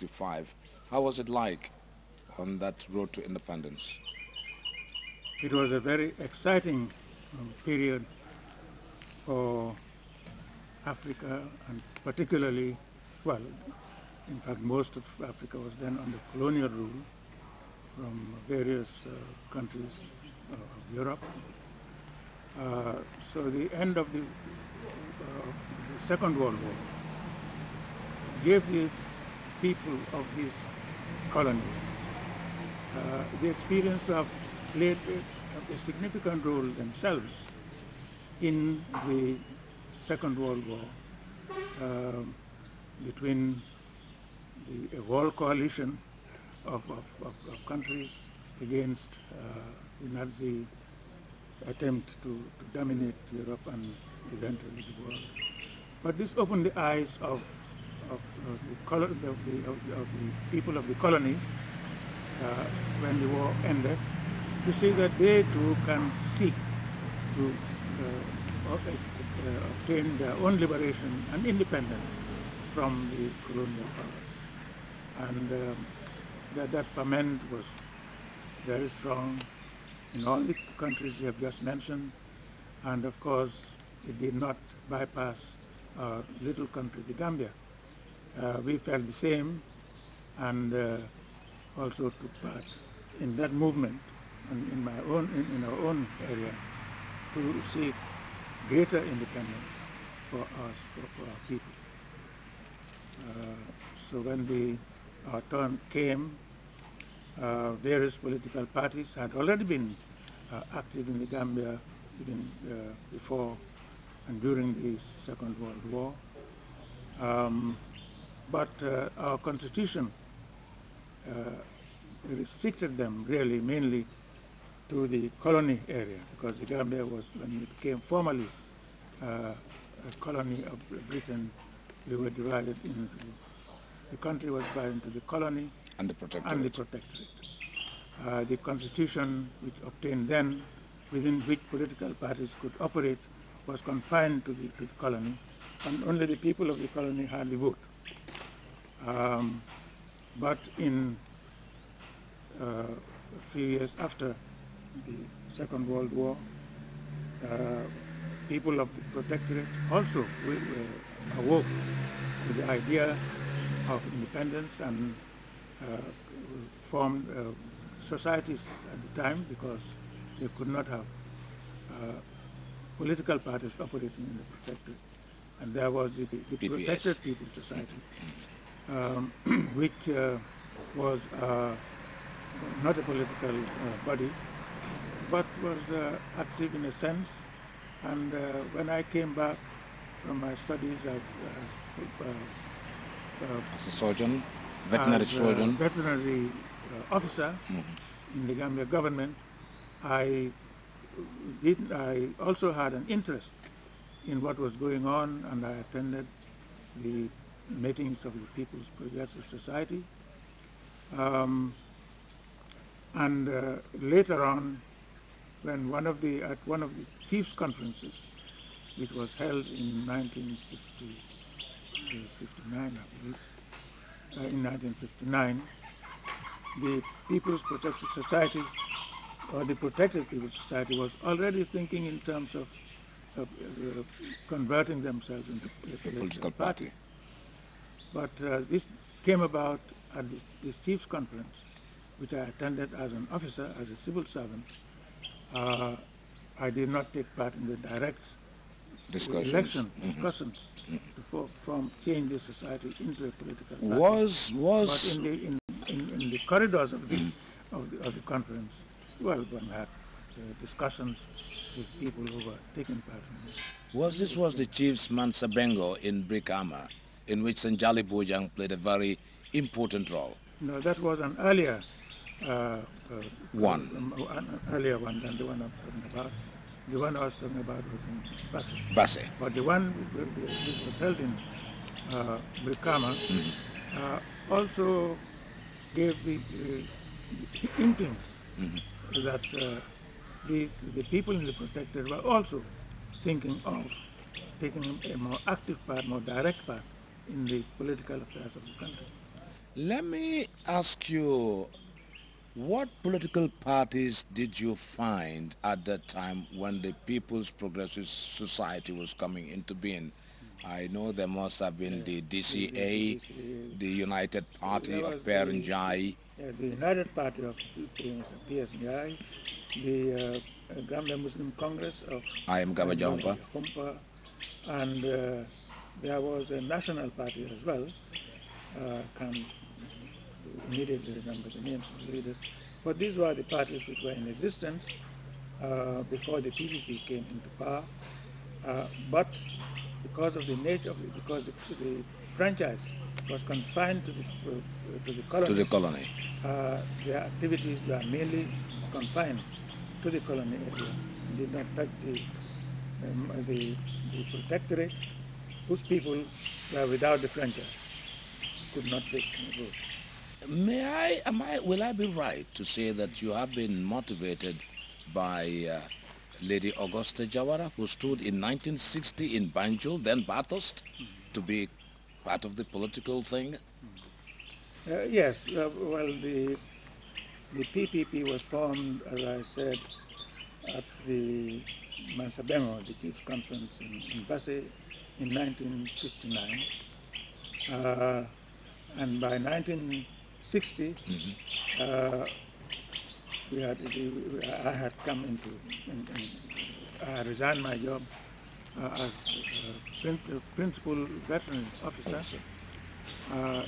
1965. How was it like on that road to independence? It was a very exciting period for Africa, and particularly, well, in fact, most of Africa was then under colonial rule from various countries of Europe. So the end of the Second World War gave the people of these colonies the experience to have played a significant role themselves in the Second World War between a world coalition of countries against the Nazi attempt to dominate Europe and eventually the world. But this opened the eyes of the people of the colonies when the war ended, to see that they too can seek to obtain their own liberation and independence from the colonial powers. And that ferment was very strong in all the countries you have just mentioned, and of course it did not bypass our little country, the Gambia. We felt the same, and also took part in that movement and in our own area to seek greater independence for us, for our people. So when our turn came, various political parties had already been active in the Gambia even before and during the Second World War. But our constitution restricted them really mainly to the colony area, because the Gambia was, when it became formally a colony of Britain, we were divided into, the country was divided into the colony And the protectorate. and the protectorate. The constitution which obtained then, within which political parties could operate, was confined to the colony, and only the people of the colony had the vote. But in a few years after the Second World War, people of the protectorate also awoke to the idea of independence and formed societies at the time, because they could not have political parties operating in the protectorate. And there was the Protected People's Society, which was not a political body, but was active in a sense. And when I came back from my studies as a surgeon, veterinary surgeon, veterinary officer in the Gambia government, I also had an interest in what was going on, and I attended the meetings of the People's Progressive Society. And later on, when at one of the chiefs' conferences, which was held in 1959, I believe, in 1959, the People's Protective Society, or the Protected People's Society, was already thinking in terms of converting themselves into a political party. But this came about at this chiefs' conference, which I attended as an officer, as a civil servant. I did not take part in the direct discussions to change this society into a political party. But in the corridors of the conference, well, one had discussions with people who were taking part in this. This was the Chief's Mansa Bengo in Brikama, in which Sanjali Bojang played a very important role. No, that was an earlier one. An earlier one than the one I'm talking about. The one I was talking about was in Basse. But the one which was held in Brikama also gave the inklings that the people in the protectorate were also thinking of taking a more active part, more direct part in the political affairs of the country. Let me ask you, what political parties did you find at that time when the People's Progressive Society was coming into being? I know there must have been the The DCA, DCA, the United Party there of was Perenjai. the United Party of Mr. PSNI, the Gambia Muslim Congress of I am Gabajampa. Humpa, and there was a national party as well. Can immediately remember the names of the leaders. But these were the parties which were in existence before the PPP came into power. But because of the nature of it, because the franchise was confined to the To the colony, colony. their activities were mainly confined to the colony area and did not touch the protectorate, whose people were without the franchise, could not take a vote. Will I be right to say that you have been motivated by Lady Augusta Jawara, who stood in 1960 in Banjul, then Bathurst, to be part of the political thing? Yes, well, the PPP was formed, as I said, at the Mansabengo, the Chiefs Conference in Basse in 1959. And by 1960, uh, I had come I had resigned my job as principal veteran officer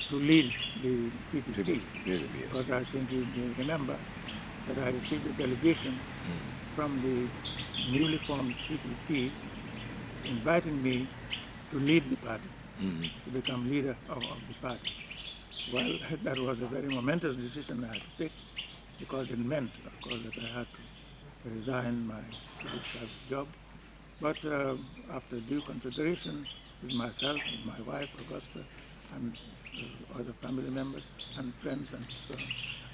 to lead the PPP. Because I think you remember that I received a delegation from the newly formed PPP inviting me to lead the party, to become leader of the party. Well, that was a very momentous decision I had to take because it meant, of course, that I had to resign my civil service job. But after due consideration with myself, with my wife, Augusta, and other family members and friends and so on,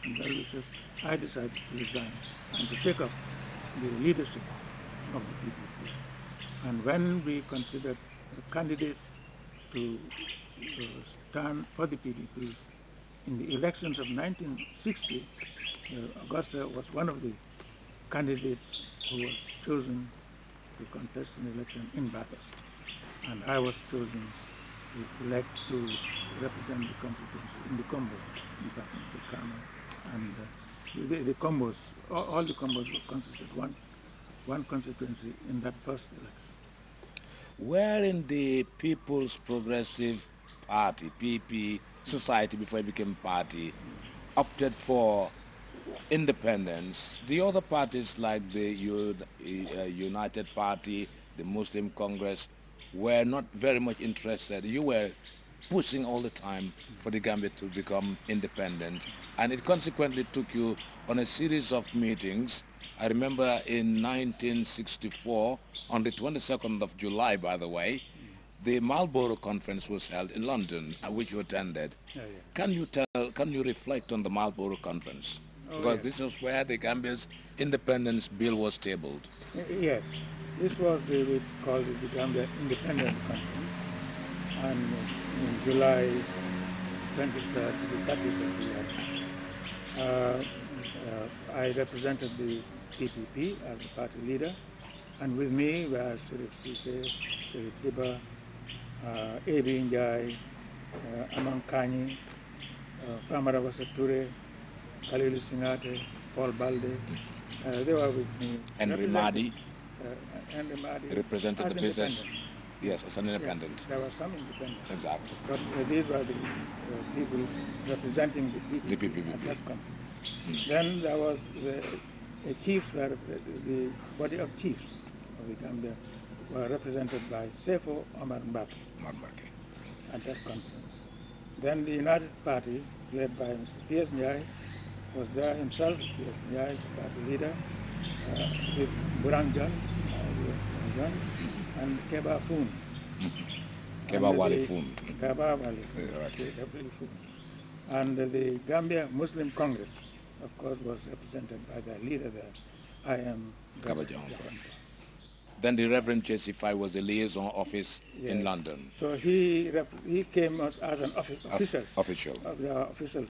and well-wishers, I decided to resign and to take up the leadership of the PPP. And when we considered candidates to stand for the PPP in the elections of 1960, Augusta was one of the candidates who was chosen to contest an election in Bathurst. And I was chosen to elect to represent the constituency in the combos, in fact, in the Kama. And the combos, all the combos constituted one constituency in that first election. Wherein the People's Progressive Party, PP, society before it became party, opted for independence, the other parties like the United Party, the Muslim Congress, were not very much interested. You were pushing all the time for the Gambia to become independent, and it consequently took you on a series of meetings. I remember in 1964, on the 22nd of July, by the way, the Marlborough Conference was held in London, which you attended. Yeah. Can you reflect on the Marlborough Conference? Oh, Because yes. this is where the Gambia's independence bill was tabled. Yes. This was we called it the Gambia Independence Conference. And in July 23rd to the 30th of July, I represented the PPP as the party leader. And with me were Sharif Sise, Sharif Diba, Ebi Njai, Amang Kanyi, Famara Wasature, Khalil Singate, Paul Balde. They were with me. Henry Madi Henry Madi represented as the business. independent. Yes, as an independent. Yes, there were some independents. Exactly. But these were the people representing the The PPP at PPP. that conference. Then there was the chiefs, were the body of chiefs of the Gambia were represented by Sefo Omar Mbaki at that conference. Then the United Party, led by Mr. P.S. Njai, was there himself, P.S. Njai, the party leader, with Burang John, and Keba Foon. Keba Wali Foon. Keba Wali Foon. And the Gambia Muslim Congress, of course, was represented by their leader there, I am Gabajampa. Then the Reverend Jesse Fay was the liaison office Yes. in London. So he came as an official Official. of the official